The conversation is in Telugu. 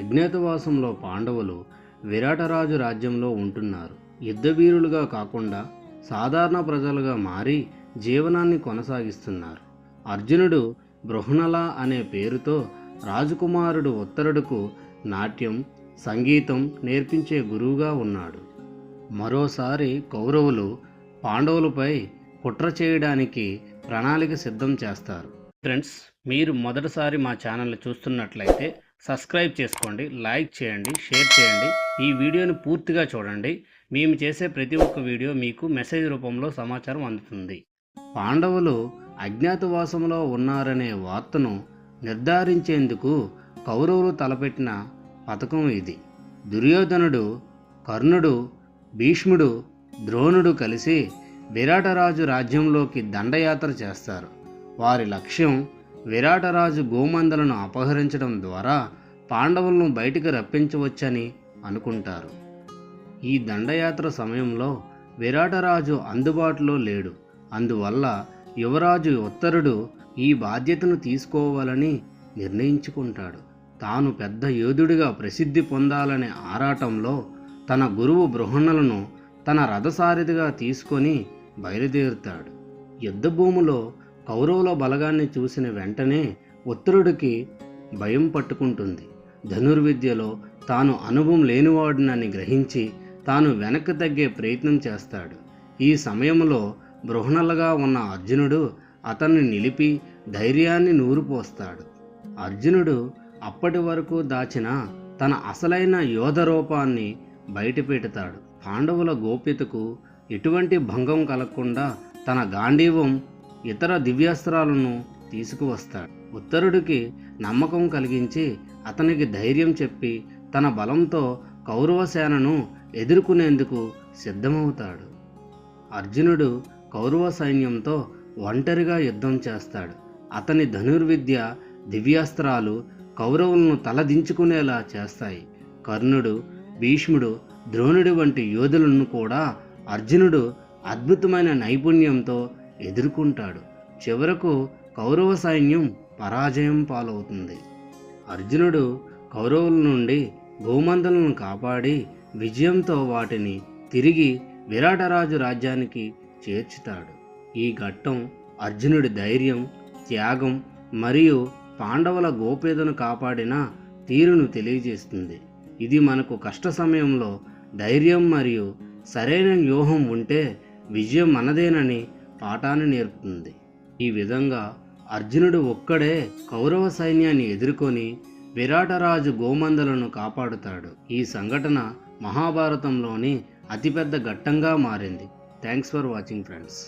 అజ్ఞాతవాసంలో పాండవులు విరాటరాజు రాజ్యంలో ఉంటున్నారు. యుద్ధవీరులుగా కాకుండా సాధారణ ప్రజలుగా మారి జీవనాన్ని కొనసాగిస్తున్నారు. అర్జునుడు బృహణల అనే పేరుతో రాజకుమారుడు ఉత్తరుడుకు నాట్యం, సంగీతం నేర్పించే గురువుగా ఉన్నాడు. మరోసారి కౌరవులు పాండవులపై కుట్ర చేయడానికి ప్రణాళిక సిద్ధం చేస్తారు. ఫ్రెండ్స్, మీరు మొదటిసారి మా ఛానల్ని చూస్తున్నట్లయితే సబ్స్క్రైబ్ చేసుకోండి, లైక్ చేయండి, షేర్ చేయండి. ఈ వీడియోని పూర్తిగా చూడండి. మేము చేసే ప్రతి ఒక్క వీడియో మీకు మెసేజ్ రూపంలో సమాచారం అందుతుంది. పాండవులు అజ్ఞాతవాసంలో ఉన్నారనే వార్తను నిర్ధారించేందుకు కౌరవులు తలపెట్టిన పథకం ఇది. దుర్యోధనుడు, కర్ణుడు, భీష్ముడు, ద్రోణుడు కలిసి విరాటరాజు రాజ్యంలోకి దండయాత్ర చేస్తారు. వారి లక్ష్యం విరాటరాజు గోమందలను అపహరించడం ద్వారా పాండవులను బయటికి రప్పించవచ్చని అనుకుంటారు. ఈ దండయాత్ర సమయంలో విరాటరాజు అందుబాటులో లేడు. అందువల్ల యువరాజు ఉత్తరుడు ఈ బాధ్యతను తీసుకోవాలని నిర్ణయించుకుంటాడు. తాను పెద్ద యోధుడిగా ప్రసిద్ధి పొందాలనే ఆరాటంలో తన గురువు బృహణలను తన రథసారథిగా తీసుకొని బయలుదేరుతాడు. యుద్ధభూమిలో కౌరవుల బలగాన్ని చూసిన వెంటనే ఉత్తరుడికి భయం పట్టుకుంటుంది. ధనుర్విద్యలో తాను అనుభవం లేనివాడినని గ్రహించి తాను వెనక్కి తగ్గే ప్రయత్నం చేస్తాడు. ఈ సమయంలో బృహణలుగా ఉన్న అర్జునుడు అతన్ని నిలిపి ధైర్యాన్ని నూరిపోస్తాడు. అర్జునుడు అప్పటి వరకు దాచిన తన అసలైన యోధ రూపాన్ని బయటపెడతాడు. పాండవుల గోప్యతకు ఎటువంటి భంగం కలగకుండా తన గాంధీవం, ఇతర దివ్యాస్త్రాలను తీసుకువస్తాడు. ఉత్తరుడికి నమ్మకం కలిగించి అతనికి ధైర్యం చెప్పి తన బలంతో కౌరవ సేనను ఎదుర్కొనేందుకు సిద్ధమవుతాడు. అర్జునుడు కౌరవ సైన్యంతో ఒంటరిగా యుద్ధం చేస్తాడు. అతని ధనుర్విద్య, దివ్యాస్త్రాలు కౌరవులను తలదించుకునేలా చేస్తాయి. కర్ణుడు, భీష్ముడు, ద్రోణుడి వంటి యోధులను కూడా అర్జునుడు అద్భుతమైన నైపుణ్యంతో ఎదుర్కొంటాడు. చివరకు కౌరవ సైన్యం పరాజయం పాలవుతుంది. అర్జునుడు కౌరవుల నుండి గోమందలను కాపాడి విజయంతో వాటిని తిరిగి విరాటరాజు రాజ్యానికి చేర్చుతాడు. ఈ ఘట్టం అర్జునుడి ధైర్యం, త్యాగం మరియు పాండవుల గోప్యతను కాపాడిన తీరును తెలియజేస్తుంది. ఇది మనకు కష్ట సమయంలో ధైర్యం మరియు సరైన వ్యూహం ఉంటే విజయం మనదేనని పాఠాన్ని నేర్పుతుంది. ఈ విధంగా అర్జునుడు ఒక్కడే కౌరవ సైన్యాన్ని ఎదుర్కొని విరాటరాజు గోమందలను కాపాడుతాడు. ఈ సంఘటన మహాభారతంలోని అతిపెద్ద ఘట్టంగా మారింది. Thanks for watching friends.